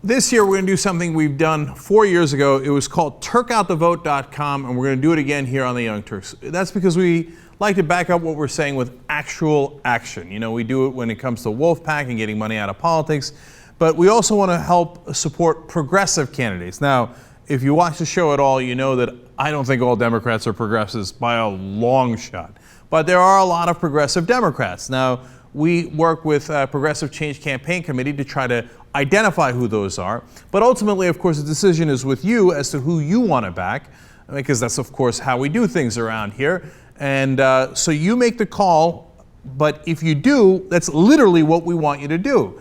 This year, we're going to do something we've done 4 years ago. It was called TurkOutTheVote.com, and we're going to do it again here on the Young Turks. That's because we like to back up what we're saying with actual action. You know, we do it when it comes to Wolfpack and getting money out of politics, but we also want to help support progressive candidates. Now, if you watch the show at all, you know that I don't think all Democrats are progressives by a long shot, but there are a lot of progressive Democrats. Now, we work with Progressive Change Campaign Committee to try to identify who those are. But ultimately, of course, the decision is with you as to who you want to back, because that's, of course, how we do things around here. And so you make the call, but if you do, that's literally what we want you to do.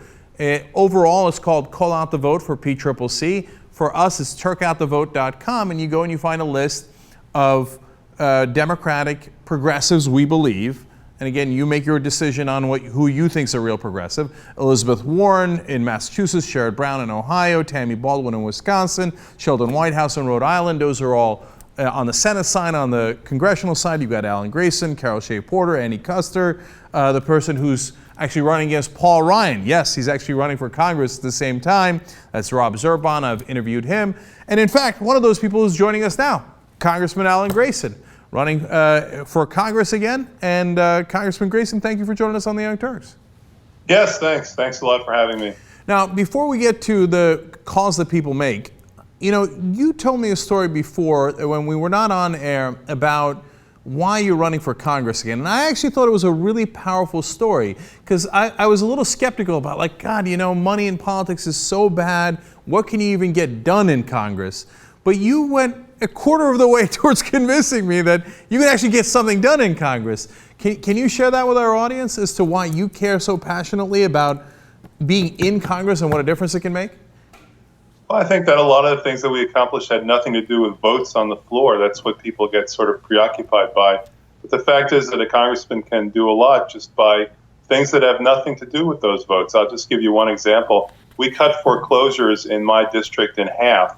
Overall, it's called Call Out the Vote for PCCC. For us, it's TurkOutTheVote.com, and you go and you find a list of Democratic progressives we believe. And again, you make your decision on who you think is a real progressive. Elizabeth Warren in Massachusetts, Sherrod Brown in Ohio, Tammy Baldwin in Wisconsin, Sheldon Whitehouse in Rhode Island. Those are all on the Senate side. On the congressional side, you've got Alan Grayson, Carol Shea Porter, Annie Custer, the person who's actually running against Paul Ryan. Yes, he's actually running for Congress at the same time. That's Rob Zurbon. I've interviewed him. And in fact, one of those people is joining us now, Congressman Alan Grayson, running for Congress again. And Congressman Grayson, thank you for joining us on the Young Turks. Yes, thanks. Thanks a lot for having me. Now, before we get to the calls that people make, you know, you told me a story before when we were not on air about why you're running for Congress again. And I actually thought it was a really powerful story because I was a little skeptical about, like, God, you know, money in politics is so bad. What can you even get done in Congress? But you went a quarter of the way towards convincing me that you can actually get something done in Congress. Can you share that with our audience as to why you care so passionately about being in Congress and what a difference it can make? Well, I think that a lot of the things that we accomplished had nothing to do with votes on the floor. That's what people get sort of preoccupied by. But the fact is that a congressman can do a lot just by things that have nothing to do with those votes. I'll just give you one example. We cut foreclosures in my district in half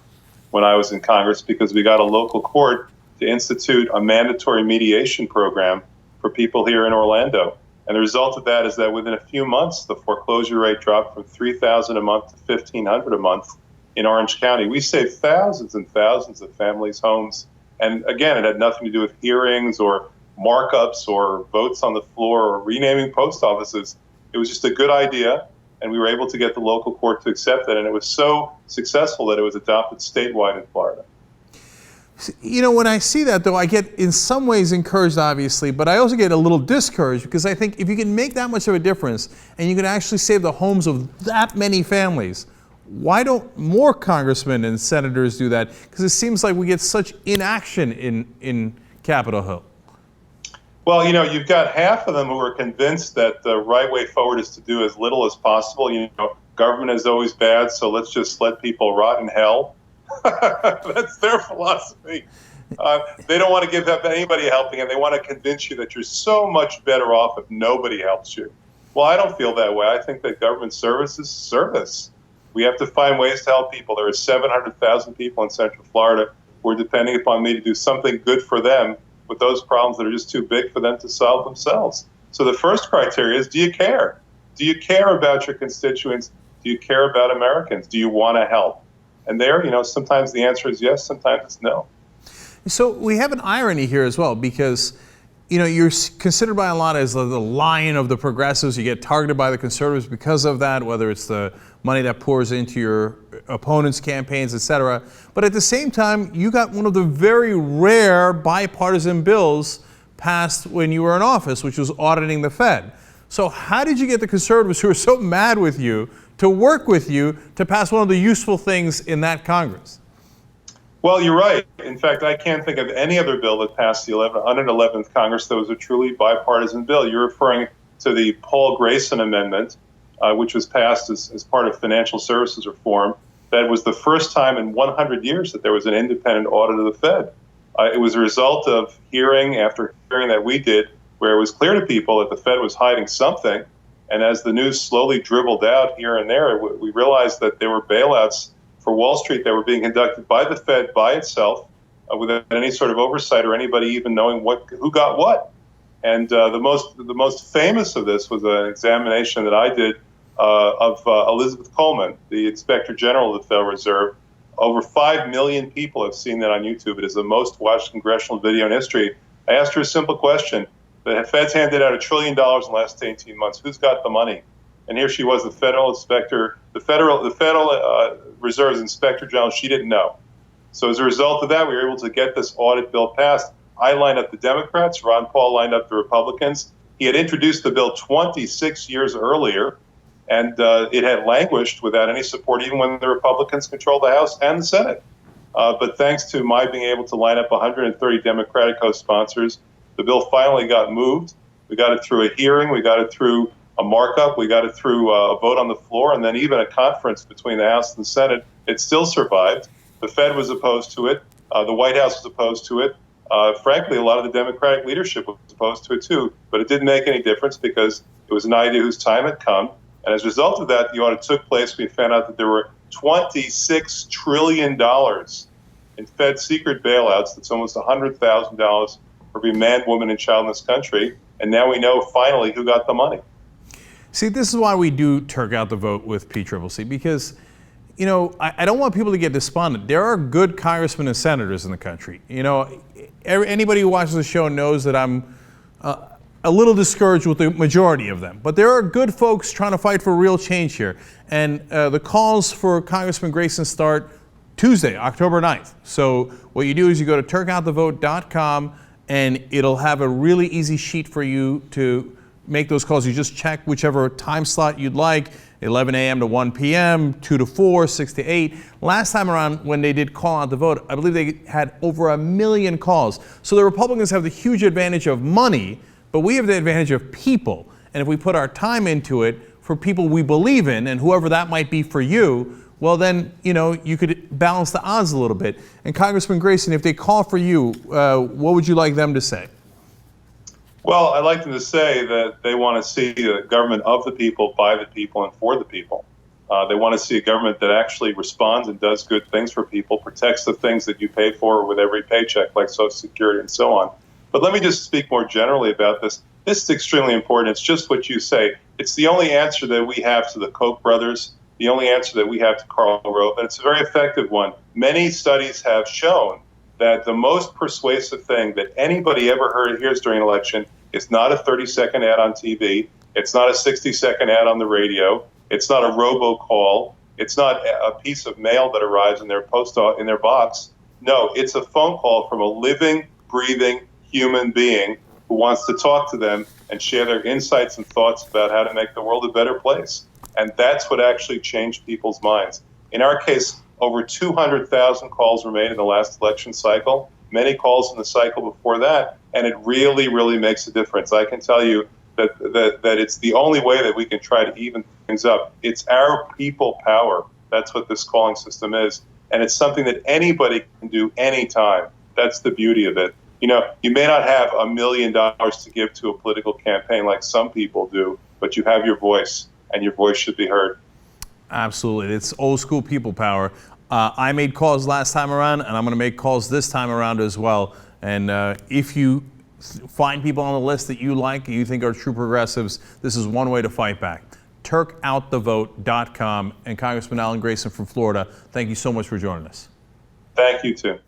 when I was in Congress because we got a local court to institute a mandatory mediation program for people here in Orlando. And the result of that is that within a few months, the foreclosure rate dropped from $3,000 a month to $1,500 a month in Orange County. We saved thousands and thousands of families' homes. And again, it had nothing to do with hearings or markups or votes on the floor or renaming post offices. It was just a good idea. And we were able to get the local court to accept it. And it was so successful that it was adopted statewide in Florida. You know, when I see that, though, I get in some ways encouraged, obviously, but I also get a little discouraged because I think if you can make that much of a difference and you can actually save the homes of that many families, why don't more congressmen and senators do that? Because it seems like we get such inaction in Capitol Hill. Well, you know, you've got half of them who are convinced that the right way forward is to do as little as possible. You know, government is always bad, so let's just let people rot in hell. That's their philosophy. They don't want to give anybody helping, and they want to convince you that you're so much better off if nobody helps you. Well, I don't feel that way. I think that government service is service. We have to find ways to help people. There are 700,000 people in Central Florida who are depending upon me to do something good for them with those problems that are just too big for them to solve themselves. So the first criteria is, do you care? Do you care about your constituents? Do you care about Americans? Do you want to help? And there, you know, sometimes the answer is yes, sometimes it's no. So we have an irony here as well because, you know, you're considered by a lot as the lion of the progressives. You get targeted by the conservatives because of that, whether it's the money that pours into your opponents' campaigns, et cetera. But at the same time, you got one of the very rare bipartisan bills passed when you were in office, which was auditing the Fed. So how did you get the conservatives who are so mad with you to work with you to pass one of the useful things in that Congress? Well, you're right. In fact, I can't think of any other bill that passed the 111th Congress that was a truly bipartisan bill. You're referring to the Paul Grayson amendment, which was passed as part of financial services reform. That was the first time in 100 years that there was an independent audit of the Fed. It was a result of hearing after hearing that we did, where it was clear to people that the Fed was hiding something. And as the news slowly dribbled out here and there, we realized that there were bailouts for Wall Street that were being conducted by the Fed by itself without any sort of oversight or anybody even knowing who got what. And the most famous of this was an examination that I did Elizabeth Coleman, the Inspector General of the Federal Reserve. Over 5 million people have seen that on YouTube. It is the most watched congressional video in history. I asked her a simple question. The Fed's handed out $1 trillion in the last 18 months. Who's got the money? And here she was, the Federal Reserve's Inspector General. She didn't know. So as a result of that, we were able to get this audit bill passed. I lined up the Democrats. Ron Paul lined up the Republicans. He had introduced the bill 26 years earlier, and it had languished without any support, even when the Republicans controlled the House and the Senate. But thanks to my being able to line up 130 Democratic co-sponsors, the bill finally got moved. We got it through a hearing. We got it through a markup. We got it through a vote on the floor, and then even a conference between the House and the Senate. It still survived. The Fed was opposed to it. The White House was opposed to it. Frankly, a lot of the Democratic leadership was opposed to it too, but it didn't make any difference because it was an idea whose time had come. And as a result of that, the audit took place. We found out that there were $26 trillion in Fed secret bailouts. That's almost $100,000 for every man, woman, and child in this country. And now we know finally who got the money. See, this is why we do Turk Out the Vote with PCCC, because, you know, I don't want people to get despondent. There are good congressmen and senators in the country. You know, anybody who watches the show knows that I'm a little discouraged with the majority of them. But there are good folks trying to fight for real change here. And the calls for Congressman Grayson start Tuesday, October 9th. So what you do is you go to turkoutthevote.com, and it'll have a really easy sheet for you to make those calls. You just check whichever time slot you'd like, 11 a.m. to 1 p.m., 2 to 4, 6 to 8. Last time around when they did Call Out the Vote, I believe they had over 1 million calls. So the Republicans have the huge advantage of money, but we have the advantage of people. And if we put our time into it for people we believe in, and whoever that might be for you, well then, you know, you could balance the odds a little bit. And Congressman Grayson, if they call for you, what would you like them to say? Well, I'd like them to say that they want to see a government of the people, by the people, and for the people. They want to see a government that actually responds and does good things for people, protects the things that you pay for with every paycheck, like Social Security and so on. But let me just speak more generally about this. This is extremely important. It's just what you say. It's the only answer that we have to the Koch brothers, the only answer that we have to Karl Rove, and it's a very effective one. Many studies have shown that the most persuasive thing that anybody ever hears during an election is not a 30-second ad on TV. It's not a 60-second ad on the radio. It's not a robocall. It's not a piece of mail that arrives in their in their box. No, it's a phone call from a living, breathing human being who wants to talk to them and share their insights and thoughts about how to make the world a better place. And that's what actually changed people's minds. In our case, over 200,000 calls were made in the last election cycle, many calls in the cycle before that, and it really, really makes a difference. I can tell you that it's the only way that we can try to even things up. It's our people power. That's what this calling system is. And it's something that anybody can do anytime. That's the beauty of it. You know, you may not have $1 million to give to a political campaign like some people do, but you have your voice, and your voice should be heard. Absolutely. It's old school people power. I made calls last time around, and I'm going to make calls this time around as well. And if you find people on the list that you like and you think are true progressives, this is one way to fight back. TurkOutTheVote.com. And Congressman Alan Grayson from Florida, thank you so much for joining us. Thank you, too.